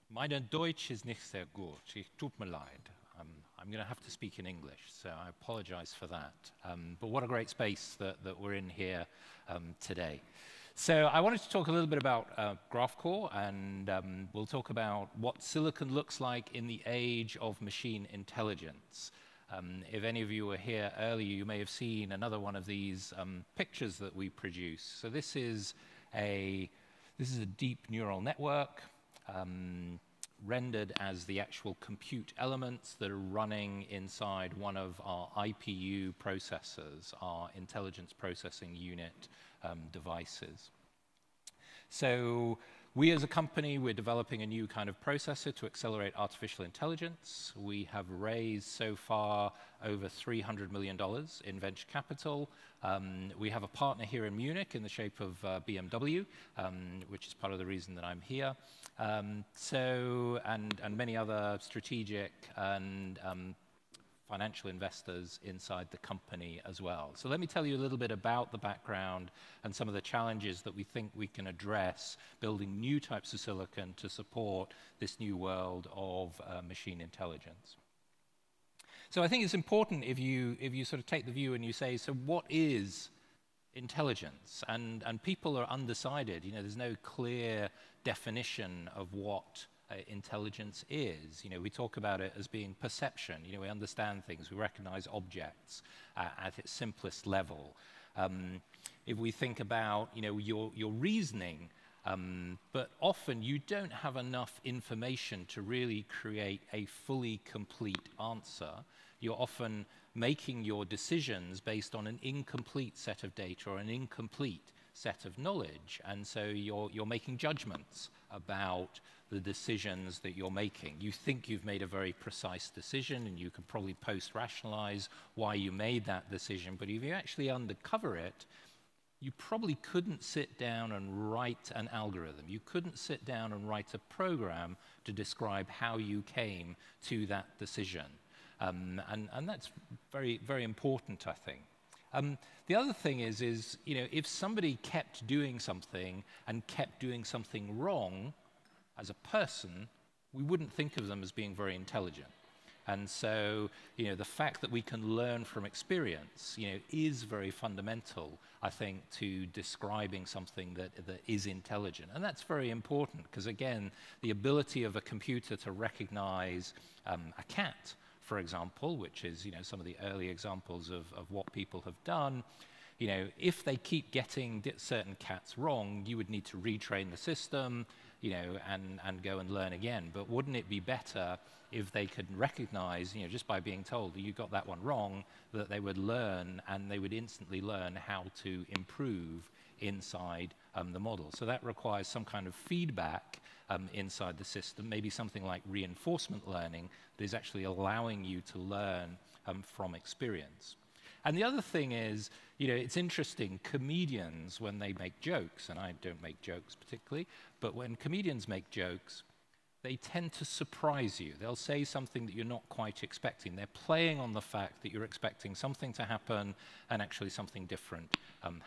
Mein Deutsch ist nicht sehr gut. Tut mir leid. I'm going to have to speak in English, so I apologize for that. But what a great space that we're in here today. So I wanted to talk a little bit about Graphcore, and we'll talk about what silicon looks like in the age of machine intelligence. If any of you were here earlier, you may have seen another one of these pictures that we produce. So this is a deep neural network rendered as the actual compute elements that are running inside one of our IPU processors, our intelligence processing unit devices. So we as a company, we're developing a new kind of processor to accelerate artificial intelligence. We have raised so far over $300 million in venture capital. We have a partner here in Munich in the shape of BMW, which is part of the reason that I'm here. And many other strategic and financial investors inside the company as well. So let me tell you a little bit about the background and some of the challenges that we think we can address building new types of silicon to support this new world of machine intelligence. So I think it's important if you sort of take the view and you say, so what is intelligence? And people are undecided. You know, there's no clear definition of what intelligence is. You know, we talk about it as being perception. You know, we understand things, we recognize objects at its simplest level. If we think about, you know, your reasoning, but often you don't have enough information to really create a fully complete answer. You're often making your decisions based on an incomplete set of data or an incomplete set of knowledge, and so you're making judgments about the decisions that you're making. You think you've made a very precise decision, and you can probably post-rationalize why you made that decision, but if you actually uncover it, you probably couldn't sit down and write an algorithm. You couldn't sit down and write a program to describe how you came to that decision. And that's very, very important, I think. The other thing is, you know, if somebody kept doing something and kept doing something wrong as a person, we wouldn't think of them as being very intelligent. And so, you know, the fact that we can learn from experience, you know, is very fundamental, I think, to describing something that is intelligent. And that's very important because, again, the ability of a computer to recognize a cat, for example, which is, you know, some of the early examples of what people have done, you know, if they keep getting certain cats wrong, you would need to retrain the system, you know, and go and learn again. But wouldn't it be better if they could recognize, you know, just by being told you got that one wrong, that they would learn and they would instantly learn how to improve inside the model. So that requires some kind of feedback inside the system, maybe something like reinforcement learning that is actually allowing you to learn from experience. And the other thing is, you know, it's interesting, comedians, when they make jokes, and I don't make jokes particularly, but when comedians make jokes, they tend to surprise you. They'll say something that you're not quite expecting. They're playing on the fact that you're expecting something to happen and actually something different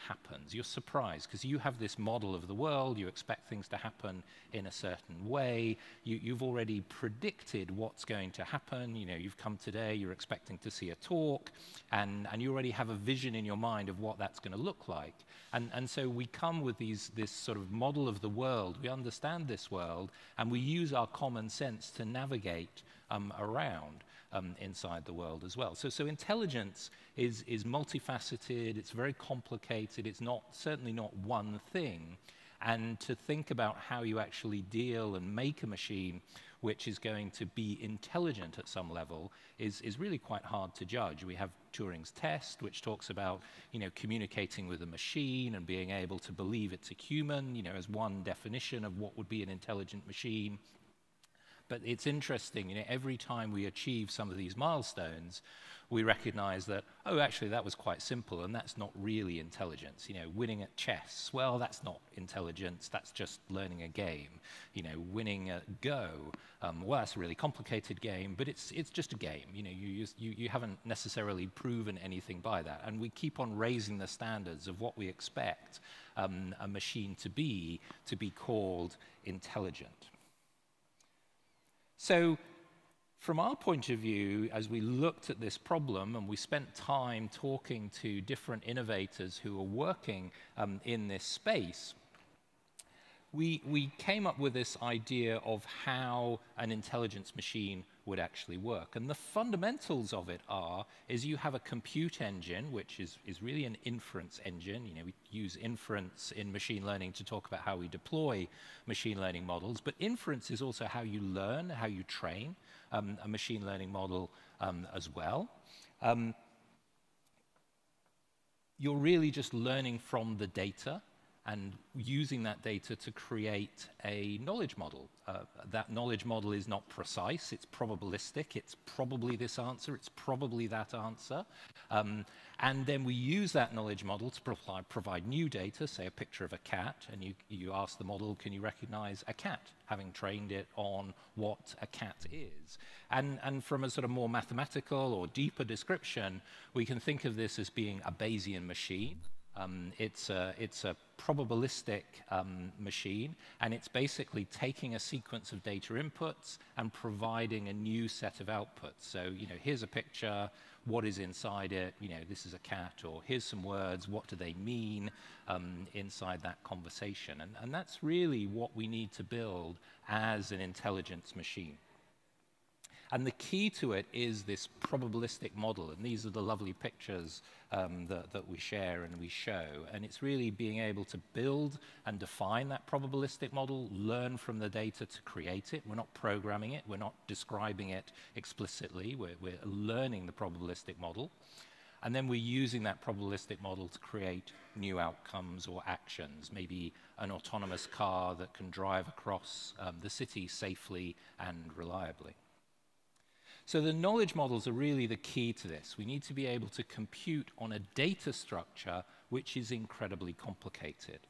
happens. You're surprised because you have this model of the world. You expect things to happen in a certain way. You've already predicted what's going to happen. You know, you've come today, you're expecting to see a talk, and you already have a vision in your mind of what that's going to look like. And so we come with this sort of model of the world. We understand this world, and we use our common sense to navigate around inside the world as well. So intelligence is multifaceted. It's very complicated. It's certainly not one thing. And to think about how you actually deal and make a machine which is going to be intelligent at some level is really quite hard to judge. We have Turing's test, which talks about, you know, communicating with a machine and being able to believe it's a human, you know, as one definition of what would be an intelligent machine. But it's interesting, you know, every time we achieve some of these milestones, we recognize that, oh, actually, that was quite simple, and that's not really intelligence. You know, winning at chess, well, that's not intelligence, that's just learning a game. You know, winning at Go, well, that's a really complicated game, but it's just a game. You know, you haven't necessarily proven anything by that. And we keep on raising the standards of what we expect a machine to be called intelligent. So, from our point of view, as we looked at this problem and we spent time talking to different innovators who are working in this space, we came up with this idea of how an intelligence machine would actually work. And the fundamentals of it is you have a compute engine, which is really an inference engine. You know, we use inference in machine learning to talk about how we deploy machine learning models, but inference is also how you learn, how you train a machine learning model as well. You're really just learning from the data and using that data to create a knowledge model. That knowledge model is not precise, it's probabilistic, it's probably this answer, it's probably that answer. And then we use that knowledge model to provide new data, say a picture of a cat, and you ask the model, can you recognize a cat, having trained it on what a cat is. And from a sort of more mathematical or deeper description, we can think of this as being a Bayesian machine. It's a probabilistic machine, and it's basically taking a sequence of data inputs and providing a new set of outputs. So, you know, here's a picture, what is inside it, you know, this is a cat, or here's some words, what do they mean inside that conversation? And that's really what we need to build as an intelligence machine. And the key to it is this probabilistic model, and these are the lovely pictures that we share and we show. And it's really being able to build and define that probabilistic model, learn from the data to create it. We're not programming it, we're not describing it explicitly, we're learning the probabilistic model. And then we're using that probabilistic model to create new outcomes or actions, maybe an autonomous car that can drive across the city safely and reliably. So the knowledge models are really the key to this. We need to be able to compute on a data structure which is incredibly complicated.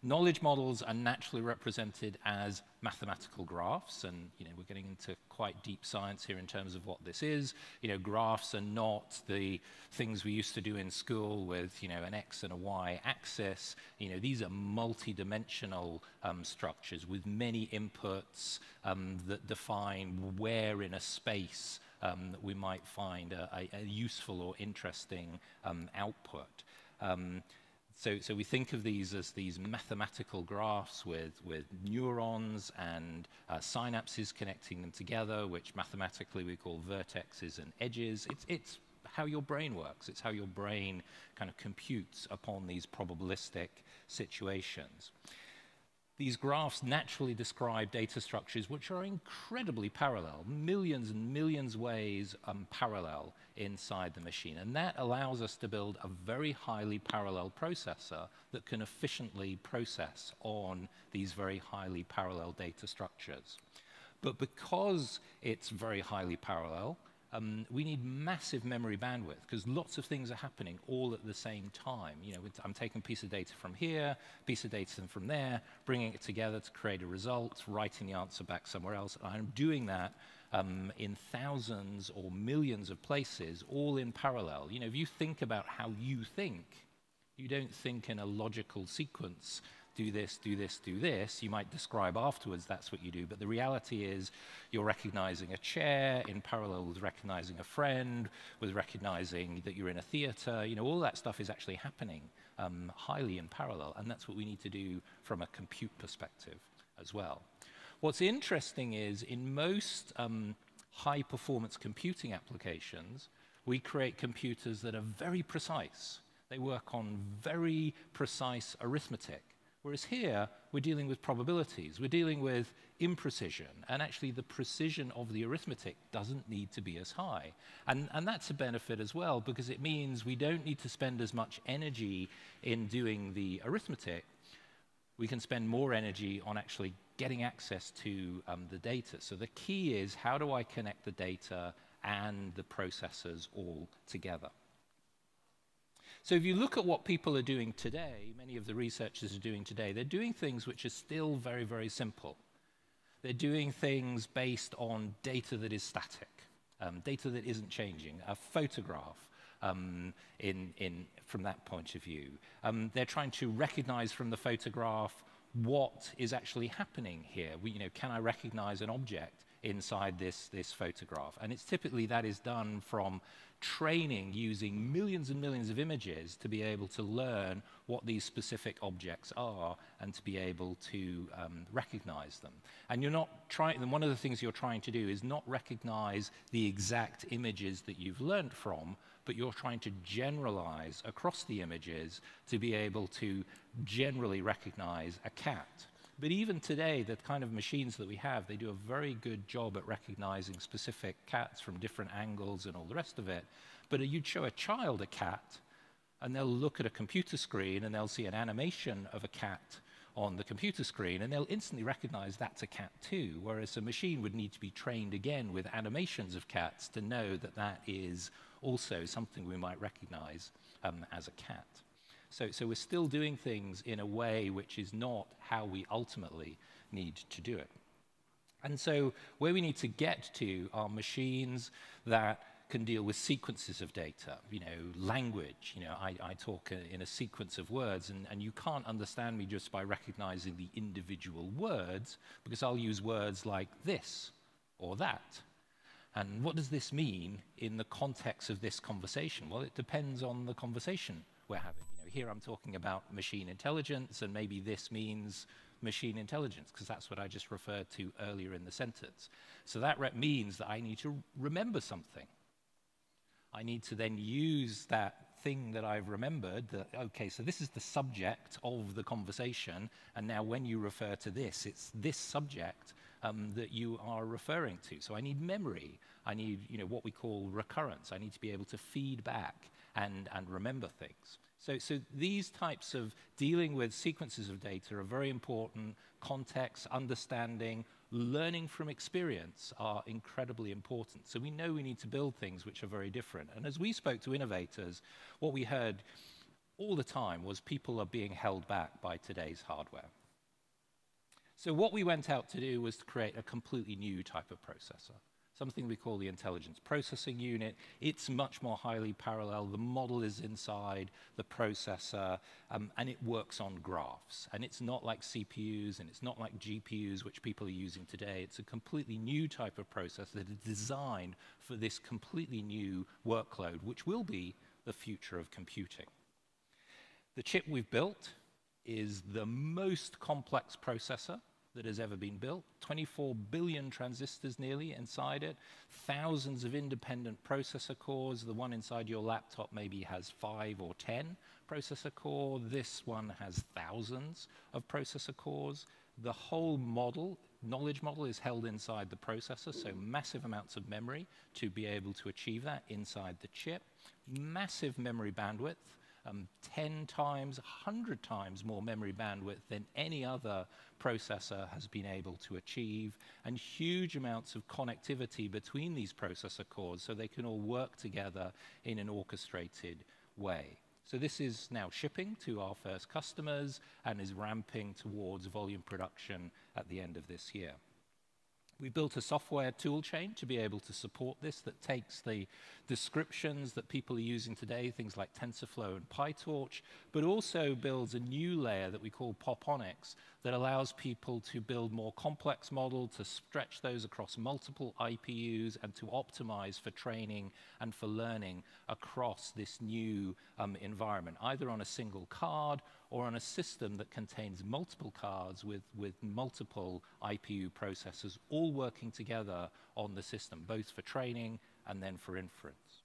Knowledge models are naturally represented as mathematical graphs, and you know, we're getting into quite deep science here in terms of what this is. You know, graphs are not the things we used to do in school with, you know, an x and a y axis. You know, these are multi-dimensional structures with many inputs that define where in a space that we might find a useful or interesting output. So we think of these as these mathematical graphs with neurons and synapses connecting them together, which mathematically we call vertexes and edges. It's how your brain works. It's how your brain kind of computes upon these probabilistic situations. These graphs naturally describe data structures which are incredibly parallel, millions and millions ways parallel inside the machine. And that allows us to build a very highly parallel processor that can efficiently process on these very highly parallel data structures. But because it's very highly parallel, we need massive memory bandwidth because lots of things are happening all at the same time. You know, I'm taking a piece of data from here, piece of data from there, bringing it together to create a result, writing the answer back somewhere else. And I'm doing that in thousands or millions of places, all in parallel. You know, if you think about how you think, you don't think in a logical sequence. Do this, do this, do this. You might describe afterwards that's what you do, but the reality is you're recognizing a chair in parallel with recognizing a friend, with recognizing that you're in a theater. You know, all that stuff is actually happening highly in parallel, and that's what we need to do from a compute perspective as well. What's interesting is in most high-performance computing applications, we create computers that are very precise. They work on very precise arithmetic. Whereas here, we're dealing with probabilities. We're dealing with imprecision. And actually, the precision of the arithmetic doesn't need to be as high. And that's a benefit as well, because it means we don't need to spend as much energy in doing the arithmetic. we can spend more energy on actually getting access to the data. So the key is, how do I connect the data and the processors all together? So if you look at what people are doing today, many of the researchers are doing today, they're doing things which are still very, very simple. They're doing things based on data that is static, data that isn't changing, a photograph from that point of view. They're trying to recognize from the photograph what is actually happening here. Can I recognize an object inside this photograph? And it's typically that is done from training using millions and millions of images to be able to learn what these specific objects are and to be able to recognize them. And you're not trying, and one of the things you're trying to do is not recognize the exact images that you've learned from, but you're trying to generalize across the images to be able to generally recognize a cat. But even today, the kind of machines that we have, they do a very good job at recognizing specific cats from different angles and all the rest of it. But you'd show a child a cat, and they'll look at a computer screen, and they'll see an animation of a cat on the computer screen, and they'll instantly recognize that's a cat too, whereas a machine would need to be trained again with animations of cats to know that that is also something we might recognize as a cat. So we're still doing things in a way which is not how we ultimately need to do it. And so where we need to get to are machines that can deal with sequences of data, language. I talk in a sequence of words, and you can't understand me just by recognizing the individual words, because I'll use words like this or that. And what does this mean in the context of this conversation? Well, it depends on the conversation we're having. Here I'm talking about machine intelligence, and maybe this means machine intelligence, because that's what I just referred to earlier in the sentence. So that means that I need to remember something. I need to then use that thing that I've remembered, okay, so this is the subject of the conversation, and now when you refer to this, it's this subject that you are referring to. So I need memory. I need what we call recurrence. I need to be able to feed back and remember things. So these types of dealing with sequences of data are very important. Context, understanding, learning from experience are incredibly important. So we know we need to build things which are very different. And as we spoke to innovators, what we heard all the time was people are being held back by today's hardware. So what we went out to do was to create a completely new type of processor, something we call the intelligence processing unit. It's much more highly parallel. The model is inside the processor, and it works on graphs. And it's not like CPUs, and it's not like GPUs, which people are using today. It's a completely new type of processor that is designed for this completely new workload, which will be the future of computing. The chip we've built is the most complex processor that has ever been built. 24 billion transistors nearly inside it, thousands of independent processor cores. The one inside your laptop maybe has 5 or 10 processor cores. This one has thousands of processor cores. The whole model, knowledge model, is held inside the processor, so massive amounts of memory to be able to achieve that inside the chip. Massive memory bandwidth. 10 times, 100 times more memory bandwidth than any other processor has been able to achieve, and huge amounts of connectivity between these processor cores so they can all work together in an orchestrated way. So this is now shipping to our first customers and is ramping towards volume production at the end of this year. We built a software tool chain to be able to support this that takes the descriptions that people are using today, things like TensorFlow and PyTorch, but also builds a new layer that we call Poponics that allows people to build more complex models, to stretch those across multiple IPUs, and to optimize for training and for learning across this new environment, either on a single card or on a system that contains multiple cards with multiple IPU processors all working together on the system, both for training and then for inference.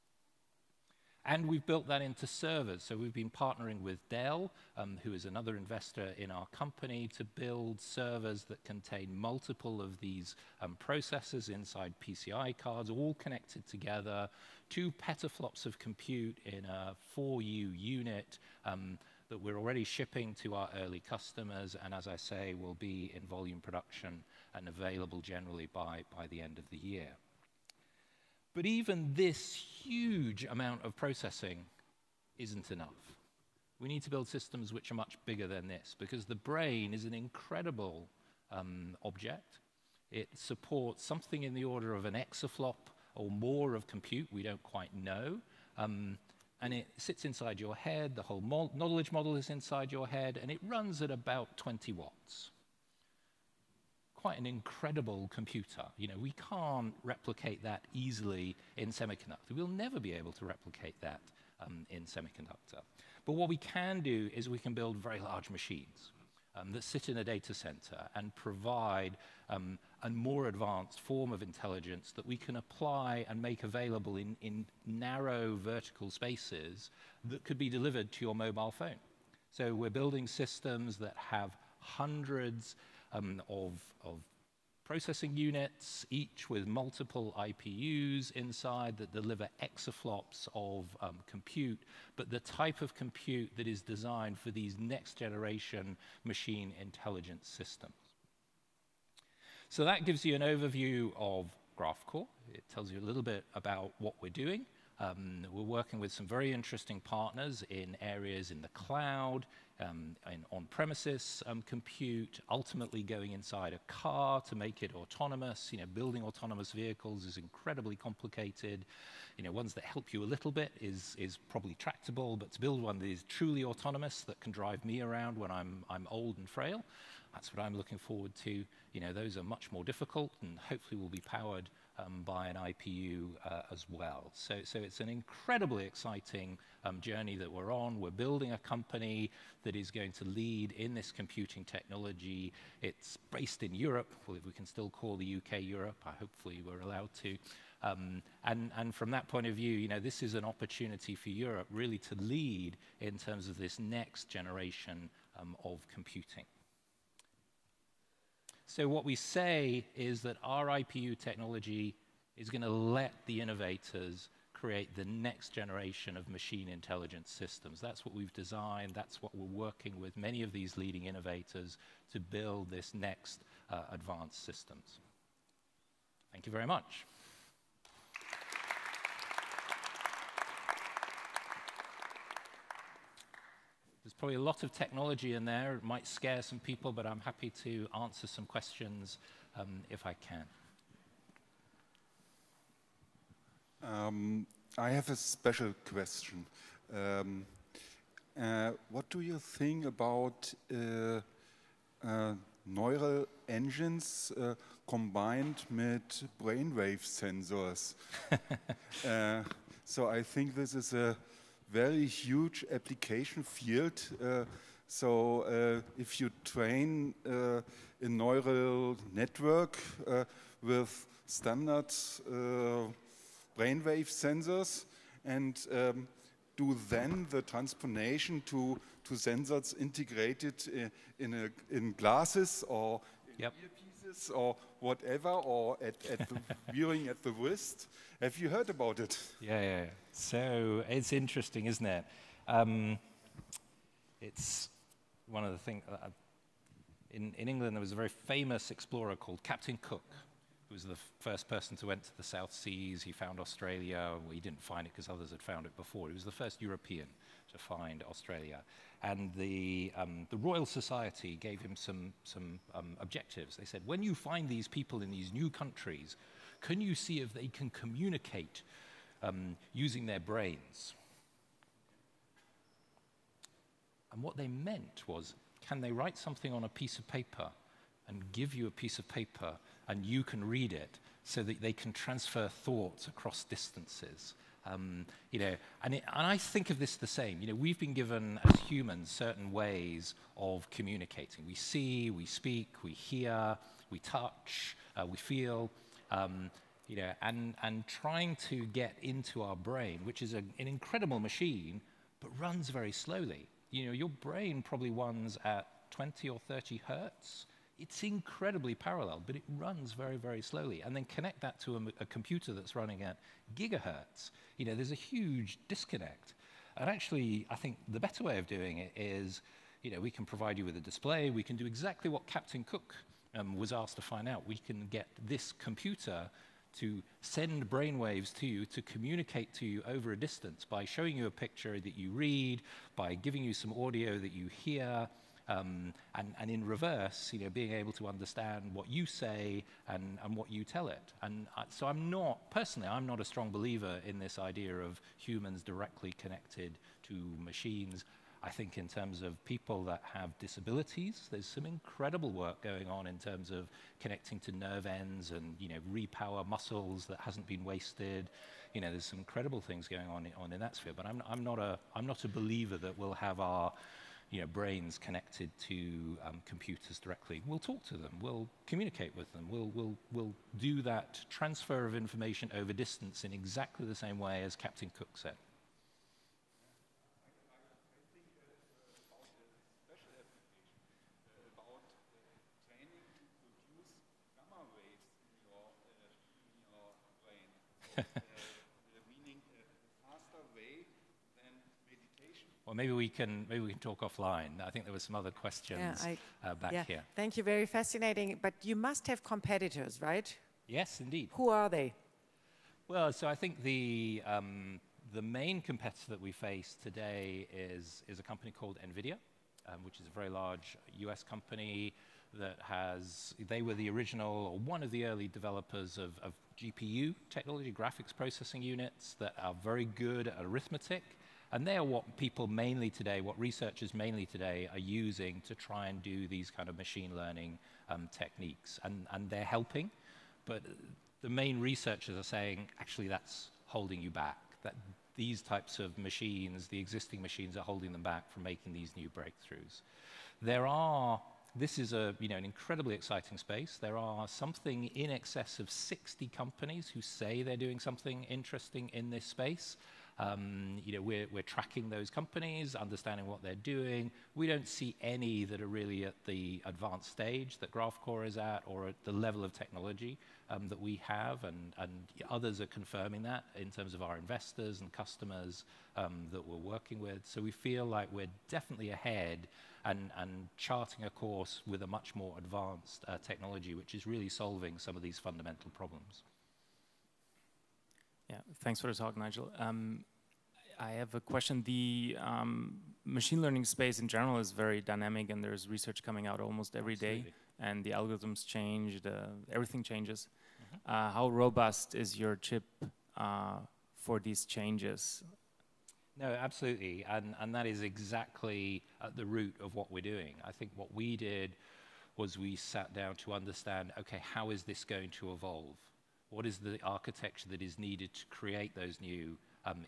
And we've built that into servers. So we've been partnering with Dell, who is another investor in our company, to build servers that contain multiple of these processors inside PCI cards, all connected together, 2 petaflops of compute in a 4U unit that we're already shipping to our early customers, and as I say, will be in volume production and available generally by the end of the year. But even this huge amount of processing isn't enough. We need to build systems which are much bigger than this, because the brain is an incredible object. It supports something in the order of an exaflop or more of compute, we don't quite know. And it sits inside your head, the whole knowledge model is inside your head, and it runs at about 20 watts. Quite an incredible computer. You know, we can't replicate that easily in semiconductor. We'll never be able to replicate that in semiconductor. But what we can do is we can build very large machines that sit in a data center and provide a more advanced form of intelligence that we can apply and make available in narrow vertical spaces that could be delivered to your mobile phone. So we're building systems that have hundreds of processing units, each with multiple IPUs inside that deliver exaflops of compute, but the type of compute that is designed for these next generation machine intelligence systems. So that gives you an overview of Graphcore. It tells you a little bit about what we're doing. We're working with some very interesting partners in areas in the cloud, in on-premises compute, ultimately going inside a car to make it autonomous. You know, building autonomous vehicles is incredibly complicated. You know, ones that help you a little bit is probably tractable, but to build one that is truly autonomous, that can drive me around when I'm old and frail, that's what I'm looking forward to. You know, those are much more difficult and hopefully will be powered by an IPU as well. So it's an incredibly exciting journey that we're on. We're building a company that is going to lead in this computing technology. It's based in Europe. Well, if we can still call the UK Europe, hopefully we're allowed to. And from that point of view, you know, this is an opportunity for Europe really to lead in terms of this next generation of computing. So what we say is that our IPU technology is going to let the innovators create the next generation of machine intelligence systems. That's what we've designed. That's what we're working with many of these leading innovators to build this next advanced systems. Thank you very much. There's probably a lot of technology in there. It might scare some people, but I'm happy to answer some questions if I can. I have a special question. What do you think about neural engines combined with brainwave sensors? So I think this is a very huge application field. So if you train a neural network with standard brainwave sensors and do then the transformation to sensors integrated in glasses or earpieces or whatever, or at the viewing at the wrist. Have you heard about it? Yeah. So it's interesting, isn't it? It's one of the things. In England, there was a very famous explorer called Captain Cook, who was the first person to enter the South Seas. He found Australia. Well, he didn't find it because others had found it before. He was the first European to find Australia. And the Royal Society gave him some objectives. They said, when you find these people in these new countries, can you see if they can communicate using their brains? And what they meant was, can they write something on a piece of paper and give you a piece of paper and you can read it so that they can transfer thoughts across distances? You know, and I think of this the same. You know, we've been given as humans certain ways of communicating. We see, we speak, we hear, we touch, we feel. you know, and trying to get into our brain, which is an incredible machine, but runs very slowly. You know, your brain probably runs at 20 or 30 hertz. It's incredibly parallel, but it runs very, very slowly. And then connect that to a computer that's running at gigahertz. You know, there's a huge disconnect. And actually, I think the better way of doing it is, you know, we can provide you with a display. We can do exactly what Captain Cook was asked to find out. We can get this computer to send brainwaves to you, to communicate to you over a distance by showing you a picture that you read, by giving you some audio that you hear, and in reverse, you know, being able to understand what you say and what you tell it. And so I'm not, personally, I'm not a strong believer in this idea of humans directly connected to machines. I think in terms of people that have disabilities, there's some incredible work going on in terms of connecting to nerve ends and, you know, repower muscles that hasn't been wasted. You know, there's some incredible things going on in that sphere. But I'm not a believer that we'll have our, you know, brains connected to computers directly. We'll talk to them. We'll communicate with them. We'll do that transfer of information over distance in exactly the same way as Captain Cook said. Meaning a faster way than meditation. Well, maybe we can talk offline. I think there were some other questions back here. Thank you, very fascinating. But you must have competitors, right? Yes, indeed. Who are they? Well, so I think the main competitor that we face today is a company called NVIDIA, which is a very large US company that they were the original, or one of the early developers of GPU technology, graphics processing units, that are very good at arithmetic. And they are what people mainly today, what researchers mainly today are using to try and do these kind of machine learning techniques. And they're helping, but the main researchers are saying, actually, that's holding you back. That these types of machines, the existing machines, are holding them back from making these new breakthroughs. This is an incredibly exciting space. There are something in excess of 60 companies who say they're doing something interesting in this space. We're tracking those companies, understanding what they're doing. We don't see any that are really at the advanced stage that Graphcore is at, or at the level of technology that we have, and others are confirming that in terms of our investors and customers that we're working with. So we feel like we're definitely ahead and charting a course with a much more advanced technology, which is really solving some of these fundamental problems. Yeah, thanks for the talk, Nigel. I have a question. The machine learning space in general is very dynamic, and there's research coming out almost every day, and the algorithms change, everything changes. Mm-hmm. How robust is your chip for these changes? No, absolutely, and that is exactly at the root of what we're doing. I think what we did was we sat down to understand, okay, how is this going to evolve? What is the architecture that is needed to create those new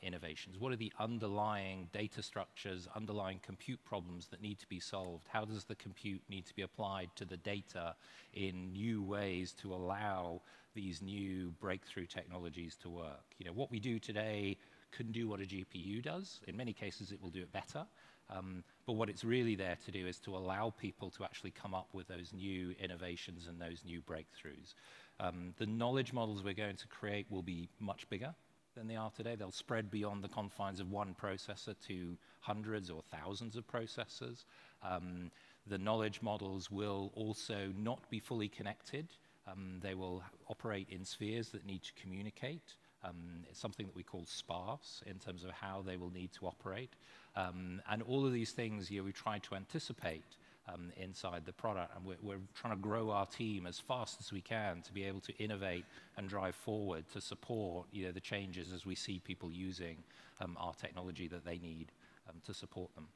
innovations? What are the underlying data structures, underlying compute problems that need to be solved? How does the compute need to be applied to the data in new ways to allow these new breakthrough technologies to work? You know, what we do today can do what a GPU does. In many cases, it will do it better. But what it's really there to do is to allow people to actually come up with those new innovations and those new breakthroughs. The knowledge models we're going to create will be much bigger than they are today. They'll spread beyond the confines of one processor to hundreds or thousands of processors. The knowledge models will also not be fully connected. They will operate in spheres that need to communicate. It's something that we call sparse in terms of how they will need to operate. And all of these things, we try to anticipate inside the product, and we're trying to grow our team as fast as we can to be able to innovate and drive forward to support the changes as we see people using our technology that they need to support them.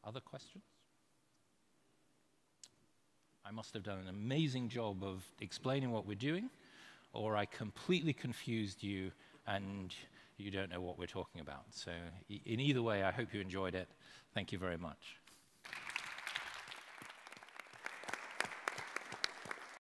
Other questions? I must have done an amazing job of explaining what we're doing, or I completely confused you and you don't know what we're talking about. So in either way, I hope you enjoyed it. Thank you very much.